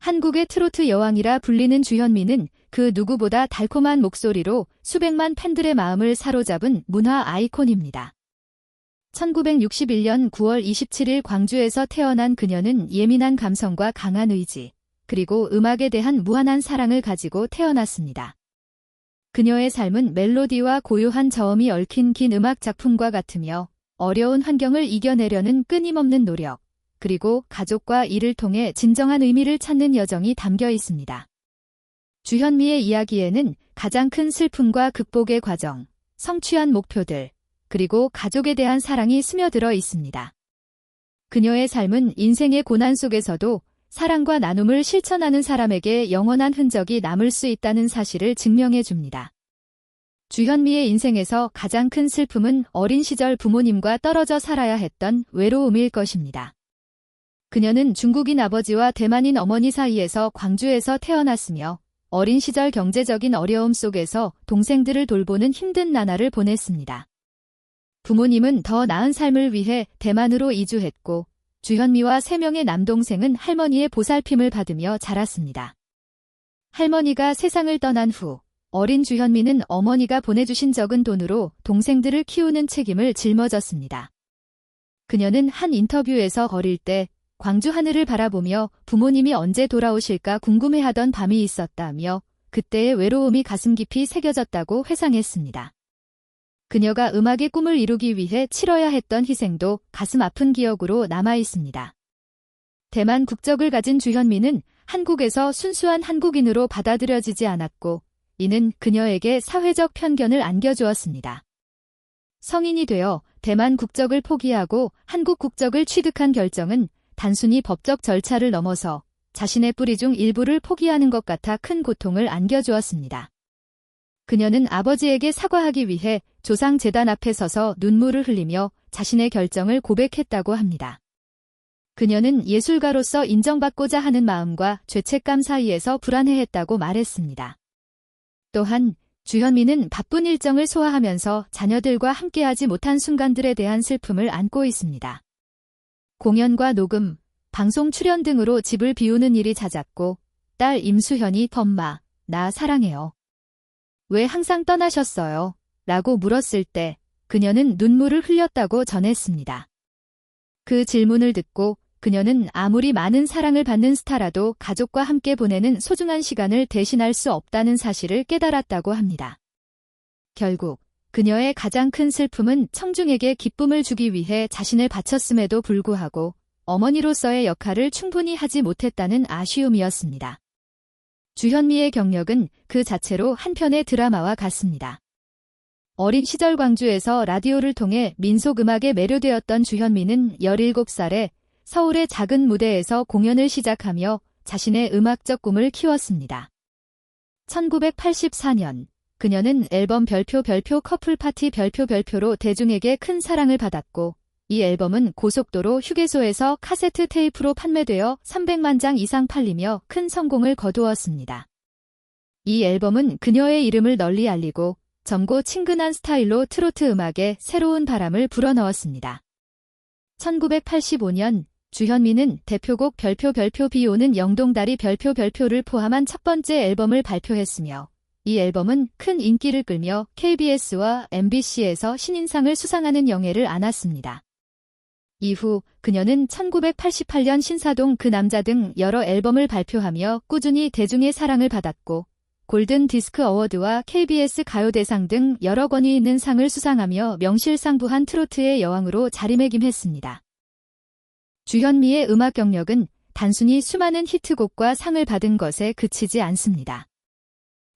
한국의 트로트 여왕이라 불리는 주현미는 그 누구보다 달콤한 목소리로 수백만 팬들의 마음을 사로잡은 문화 아이콘입니다. 1961년 9월 27일 광주에서 태어난 그녀는 예민한 감성과 강한 의지, 그리고 음악에 대한 무한한 사랑을 가지고 태어났습니다. 그녀의 삶은 멜로디와 고요한 저음이 얽힌 긴 음악 작품과 같으며 어려운 환경을 이겨내려는 끊임없는 노력, 그리고 가족과 일을 통해 진정한 의미를 찾는 여정이 담겨 있습니다. 주현미의 이야기에는 가장 큰 슬픔과 극복의 과정, 성취한 목표들, 그리고 가족에 대한 사랑이 스며들어 있습니다. 그녀의 삶은 인생의 고난 속에서도 사랑과 나눔을 실천하는 사람에게 영원한 흔적이 남을 수 있다는 사실을 증명해 줍니다. 주현미의 인생에서 가장 큰 슬픔은 어린 시절 부모님과 떨어져 살아야 했던 외로움일 것입니다. 그녀는 중국인 아버지와 대만인 어머니 사이에서 광주에서 태어났으며 어린 시절 경제적인 어려움 속에서 동생들을 돌보는 힘든 나날을 보냈습니다. 부모님은 더 나은 삶을 위해 대만으로 이주했고 주현미와 3명의 남동생은 할머니의 보살핌을 받으며 자랐습니다. 할머니가 세상을 떠난 후 어린 주현미는 어머니가 보내주신 적은 돈으로 동생들을 키우는 책임을 짊어졌습니다. 그녀는 한 인터뷰에서 어릴 때 광주 하늘을 바라보며 부모님이 언제 돌아오실까 궁금해하던 밤이 있었다며 그때의 외로움이 가슴 깊이 새겨졌다고 회상했습니다. 그녀가 음악의 꿈을 이루기 위해 치러야 했던 희생도 가슴 아픈 기억으로 남아 있습니다. 대만 국적을 가진 주현미는 한국에서 순수한 한국인으로 받아들여지지 않았고 이는 그녀에게 사회적 편견을 안겨주었습니다. 성인이 되어 대만 국적을 포기하고 한국 국적을 취득한 결정은 단순히 법적 절차를 넘어서 자신의 뿌리 중 일부를 포기하는 것 같아 큰 고통을 안겨주었습니다. 그녀는 아버지에게 사과하기 위해 조상재단 앞에 서서 눈물을 흘리며 자신의 결정을 고백했다고 합니다. 그녀는 예술가로서 인정받고자 하는 마음과 죄책감 사이에서 불안해했다고 말했습니다. 또한 주현미는 바쁜 일정을 소화하면서 자녀들과 함께하지 못한 순간들에 대한 슬픔을 안고 있습니다. 공연과 녹음, 방송 출연 등으로 집을 비우는 일이 잦았고 딸 임수현이 엄마, 나 사랑해요. 왜 항상 떠나셨어요? 라고 물었을 때 그녀는 눈물을 흘렸다고 전했습니다. 그 질문을 듣고 그녀는 아무리 많은 사랑을 받는 스타라도 가족과 함께 보내는 소중한 시간을 대신할 수 없다는 사실을 깨달았다고 합니다. 결국 그녀의 가장 큰 슬픔은 청중에게 기쁨을 주기 위해 자신을 바쳤음에도 불구하고 어머니로서의 역할을 충분히 하지 못했다는 아쉬움이었습니다. 주현미의 경력은 그 자체로 한 편의 드라마와 같습니다. 어린 시절 광주에서 라디오를 통해 민속음악에 매료되었던 주현미는 17살에 서울의 작은 무대에서 공연을 시작하며 자신의 음악적 꿈을 키웠습니다. 1984년 그녀는 앨범 별표 커플 파티 별표로 대중에게 큰 사랑을 받았고 이 앨범은 고속도로 휴게소에서 카세트 테이프로 판매되어 300만 장 이상 팔리며 큰 성공을 거두었습니다. 이 앨범은 그녀의 이름을 널리 알리고 젊고 친근한 스타일로 트로트 음악에 새로운 바람을 불어넣었습니다. 1985년 주현미는 대표곡 별표 비 오는 영동다리 별표를 포함한 첫 번째 앨범을 발표했으며 이 앨범은 큰 인기를 끌며 KBS와 MBC에서 신인상을 수상하는 영예를 안았습니다. 이후 그녀는 1988년 신사동 그 남자 등 여러 앨범을 발표하며 꾸준히 대중의 사랑을 받았고 골든 디스크 어워드와 KBS 가요대상 등 여러 권위 있는 상을 수상하며 명실상부한 트로트의 여왕으로 자리매김했습니다. 주현미의 음악 경력은 단순히 수많은 히트곡과 상을 받은 것에 그치지 않습니다.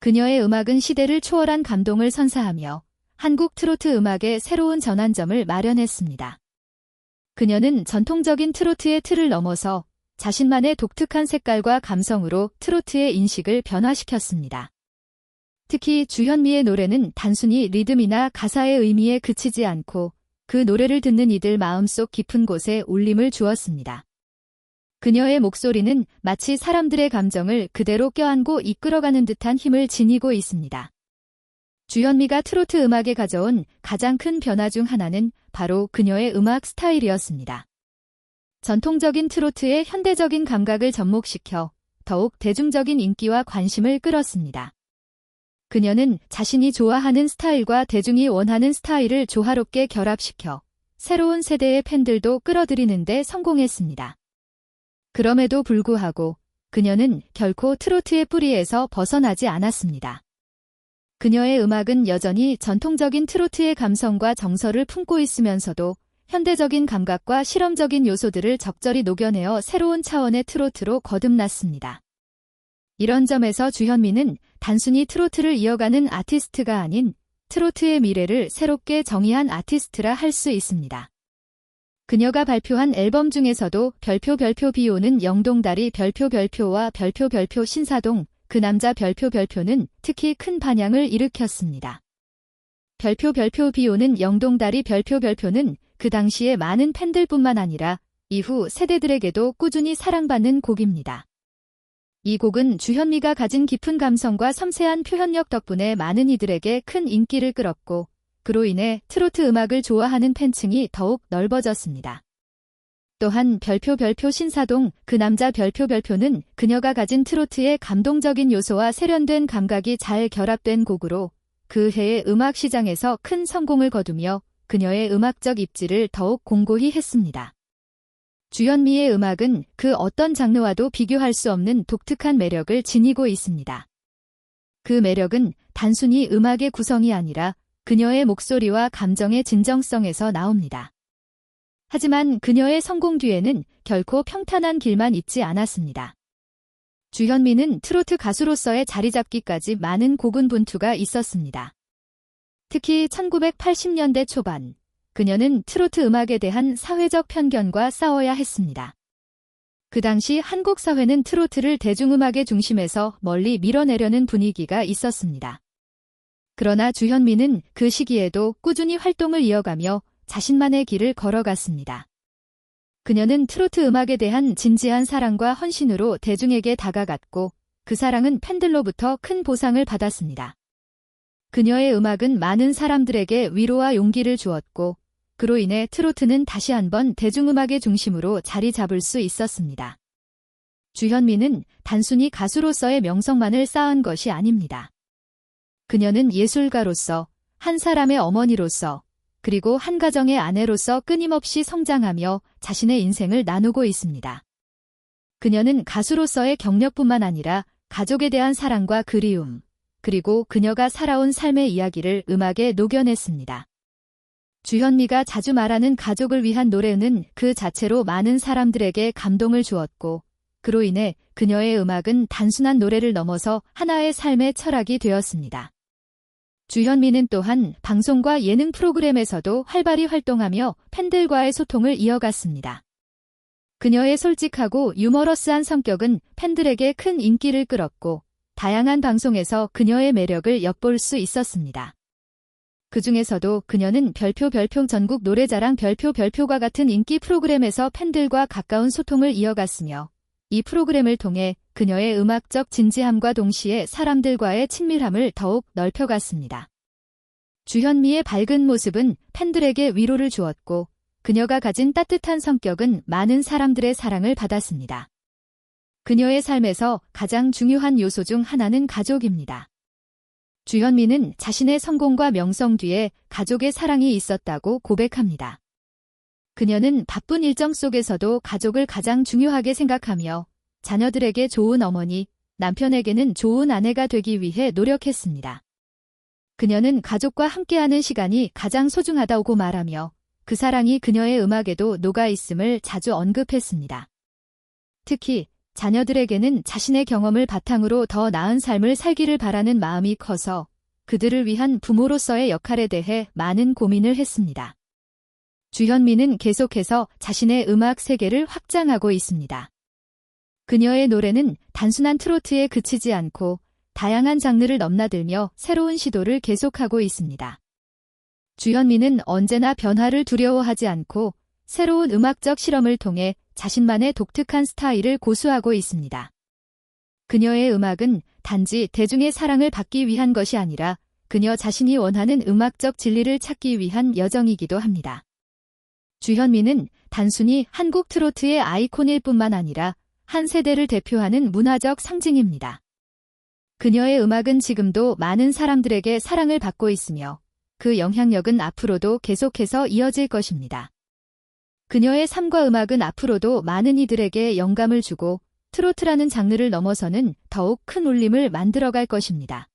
그녀의 음악은 시대를 초월한 감동을 선사하며 한국 트로트 음악의 새로운 전환점을 마련했습니다. 그녀는 전통적인 트로트의 틀을 넘어서 자신만의 독특한 색깔과 감성으로 트로트의 인식을 변화시켰습니다. 특히 주현미의 노래는 단순히 리듬이나 가사의 의미에 그치지 않고 그 노래를 듣는 이들 마음속 깊은 곳에 울림을 주었습니다. 그녀의 목소리는 마치 사람들의 감정을 그대로 껴안고 이끌어가는 듯한 힘을 지니고 있습니다. 주현미가 트로트 음악에 가져온 가장 큰 변화 중 하나는 바로 그녀의 음악 스타일이었습니다. 전통적인 트로트의 현대적인 감각을 접목시켜 더욱 대중적인 인기와 관심을 끌었습니다. 그녀는 자신이 좋아하는 스타일과 대중이 원하는 스타일을 조화롭게 결합시켜 새로운 세대의 팬들도 끌어들이는 데 성공했습니다. 그럼에도 불구하고 그녀는 결코 트로트의 뿌리에서 벗어나지 않았습니다. 그녀의 음악은 여전히 전통적인 트로트의 감성과 정서를 품고 있으면서도 현대적인 감각과 실험적인 요소들을 적절히 녹여내어 새로운 차원의 트로트로 거듭났습니다. 이런 점에서 주현미는 단순히 트로트를 이어가는 아티스트가 아닌 트로트의 미래를 새롭게 정의한 아티스트라 할 수 있습니다. 그녀가 발표한 앨범 중에서도 별표 비 오는 영동다리 별표와 별표 신사동 그 남자 별표는 특히 큰 반향을 일으켰습니다. 별표 비 오는 영동다리 별표는 그 당시에 많은 팬들뿐만 아니라 이후 세대들에게도 꾸준히 사랑받는 곡입니다. 이 곡은 주현미가 가진 깊은 감성과 섬세한 표현력 덕분에 많은 이들에게 큰 인기를 끌었고 그로 인해 트로트 음악을 좋아하는 팬층이 더욱 넓어졌습니다. 또한 별표 신사동 그 남자 별표는 그녀가 가진 트로트의 감동적인 요소와 세련된 감각이 잘 결합된 곡으로 그 해의 음악 시장에서 큰 성공을 거두며 그녀의 음악적 입지를 더욱 공고히 했습니다. 주현미의 음악은 그 어떤 장르와도 비교할 수 없는 독특한 매력을 지니고 있습니다. 그 매력은 단순히 음악의 구성이 아니라 그녀의 목소리와 감정의 진정성에서 나옵니다. 하지만 그녀의 성공 뒤에는 결코 평탄한 길만 있지 않았습니다. 주현미는 트로트 가수로서의 자리잡기까지 많은 고군분투가 있었습니다. 특히 1980년대 초반, 그녀는 트로트 음악에 대한 사회적 편견과 싸워야 했습니다. 그 당시 한국 사회는 트로트를 대중음악의 중심에서 멀리 밀어내려는 분위기가 있었습니다. 그러나 주현미는 그 시기에도 꾸준히 활동을 이어가며 자신만의 길을 걸어갔습니다. 그녀는 트로트 음악에 대한 진지한 사랑과 헌신으로 대중에게 다가갔고 그 사랑은 팬들로부터 큰 보상을 받았습니다. 그녀의 음악은 많은 사람들에게 위로와 용기를 주었고 그로 인해 트로트는 다시 한번 대중음악의 중심으로 자리 잡을 수 있었습니다. 주현미는 단순히 가수로서의 명성만을 쌓은 것이 아닙니다. 그녀는 예술가로서, 한 사람의 어머니로서, 그리고 한 가정의 아내로서 끊임없이 성장하며 자신의 인생을 나누고 있습니다. 그녀는 가수로서의 경력뿐만 아니라 가족에 대한 사랑과 그리움, 그리고 그녀가 살아온 삶의 이야기를 음악에 녹여냈습니다. 주현미가 자주 말하는 가족을 위한 노래는 그 자체로 많은 사람들에게 감동을 주었고 그로 인해 그녀의 음악은 단순한 노래를 넘어서 하나의 삶의 철학이 되었습니다. 주현미는 또한 방송과 예능 프로그램에서도 활발히 활동하며 팬들과의 소통을 이어갔습니다. 그녀의 솔직하고 유머러스한 성격은 팬들에게 큰 인기를 끌었고 다양한 방송에서 그녀의 매력을 엿볼 수 있었습니다. 그 중에서도 그녀는 별표 전국 노래자랑 별표과 같은 인기 프로그램에서 팬들과 가까운 소통을 이어갔으며 이 프로그램을 통해 그녀의 음악적 진지함과 동시에 사람들과의 친밀함을 더욱 넓혀갔습니다. 주현미의 밝은 모습은 팬들에게 위로를 주었고 그녀가 가진 따뜻한 성격은 많은 사람들의 사랑을 받았습니다. 그녀의 삶에서 가장 중요한 요소 중 하나는 가족입니다. 주현미는 자신의 성공과 명성 뒤에 가족의 사랑이 있었다고 고백합니다. 그녀는 바쁜 일정 속에서도 가족을 가장 중요하게 생각하며 자녀들에게 좋은 어머니, 남편에게는 좋은 아내가 되기 위해 노력했습니다. 그녀는 가족과 함께하는 시간이 가장 소중하다고 말하며 그 사랑이 그녀의 음악에도 녹아있음을 자주 언급했습니다. 특히 자녀들에게는 자신의 경험을 바탕으로 더 나은 삶을 살기를 바라는 마음이 커서 그들을 위한 부모로서의 역할에 대해 많은 고민을 했습니다. 주현미는 계속해서 자신의 음악 세계를 확장하고 있습니다. 그녀의 노래는 단순한 트로트에 그치지 않고 다양한 장르를 넘나들며 새로운 시도를 계속하고 있습니다. 주현미는 언제나 변화를 두려워하지 않고 새로운 음악적 실험을 통해 자신만의 독특한 스타일을 고수하고 있습니다. 그녀의 음악은 단지 대중의 사랑을 받기 위한 것이 아니라 그녀 자신이 원하는 음악적 진리를 찾기 위한 여정이기도 합니다. 주현미는 단순히 한국 트로트의 아이콘일 뿐만 아니라 한 세대를 대표하는 문화적 상징입니다. 그녀의 음악은 지금도 많은 사람들에게 사랑을 받고 있으며 그 영향력은 앞으로도 계속해서 이어질 것입니다. 그녀의 삶과 음악은 앞으로도 많은 이들에게 영감을 주고 트로트라는 장르를 넘어서는 더욱 큰 울림을 만들어갈 것입니다.